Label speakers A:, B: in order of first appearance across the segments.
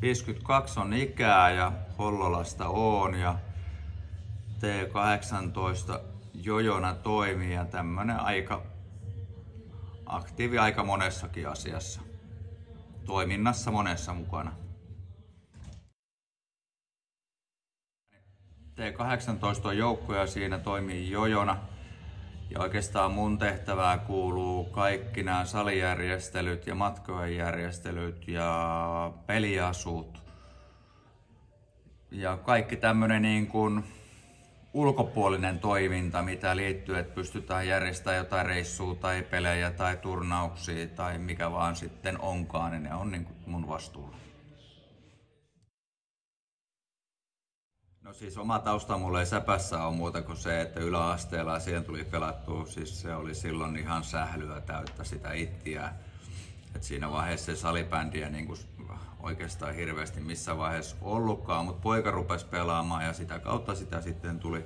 A: 52 on ikää ja Hollolasta oon ja T18 jojona toimii ja tämmönen aika aktiivi aika monessakin asiassa. Toiminnassa monessa mukana. T18 on joukko ja siinä toimii jojona. Ja oikeastaan mun tehtävään kuuluu kaikki nämä salijärjestelyt ja matkojen järjestelyt ja peliasut. Ja kaikki tämmönen niin kuin ulkopuolinen toiminta, mitä liittyy, että pystytään järjestämään jotain reissua tai pelejä tai turnauksia tai mikä vaan sitten onkaan, niin ne on niin kuin mun vastuulla. No siis oma tausta mulla ei säpässä ole muuta kuin se, että yläasteella siihen tuli pelattua, siis se oli silloin ihan sählyä täyttä sitä ittiä. Et siinä vaiheessa se salibändiä niin kuin oikeastaan hirveästi missä vaiheessa ollutkaan, mutta poika rupesi pelaamaan ja sitä kautta sitä sitten tuli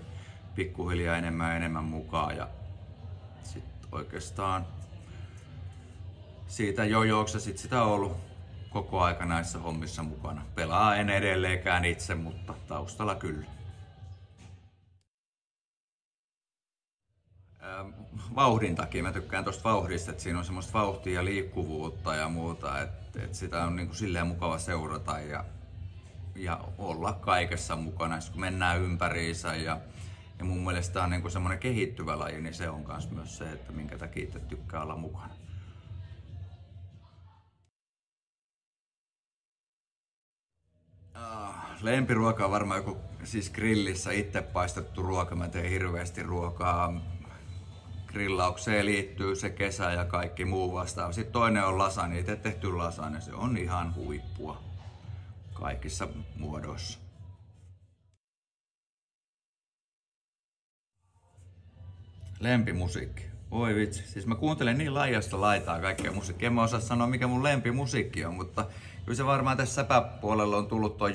A: pikkuhiljaa enemmän ja enemmän mukaan ja sitten oikeastaan siitä jojoksi sit sitä on ollut koko aika näissä hommissa mukana. Pelaa en edelleenkään itse, mutta taustalla kyllä. Vauhdin takia mä tykkään tosta vauhdista, että siinä on semmoista vauhtia ja liikkuvuutta ja muuta, että sitä on niinku silleen mukava seurata ja olla kaikessa mukana, kun mennään ympäriinsä ja mun mielestä on niinku semmoinen kehittyvä laji, niin se on myös se, että minkä takia itse tykkää olla mukana. Lempiruoka on varmaan joku siis grillissä itse paistettu ruoka. Mä teen hirveästi ruokaa. Grillaukseen liittyy se kesä ja kaikki muu vastaava. Sitten toinen on lasagne, itse tehty lasagne. Se on ihan huippua kaikissa muodoissa. Lempimusiikki. Oi vitsi, siis mä kuuntelen niin laajasta laitaa kaikkea musiikkia. En mä osaa sanoa mikä mun lempimusiikki on, mutta kyllä se varmaan tässä säpäpuolella on tullut tuo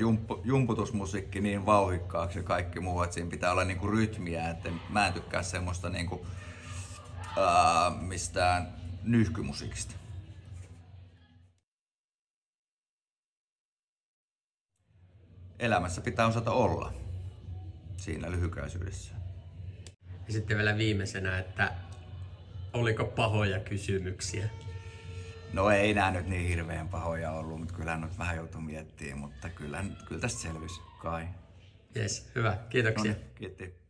A: jumputusmusiikki niin vauhikkaaksi ja kaikki muu, että siinä pitää olla niinku rytmiä, että mä en tykkää semmoista niinku, mistään nyyhkymusiikista. Elämässä pitää osata olla siinä lyhykäisyydessä.
B: Ja sitten vielä viimeisenä, että oliko pahoja kysymyksiä?
A: No ei nää nyt niin hirveän pahoja ollut, mutta kyllähän nyt vähän joutui miettimään, mutta kyllä tästä selvisi kai.
B: Jes, hyvä. Kiitoksia.
A: No, kiitos.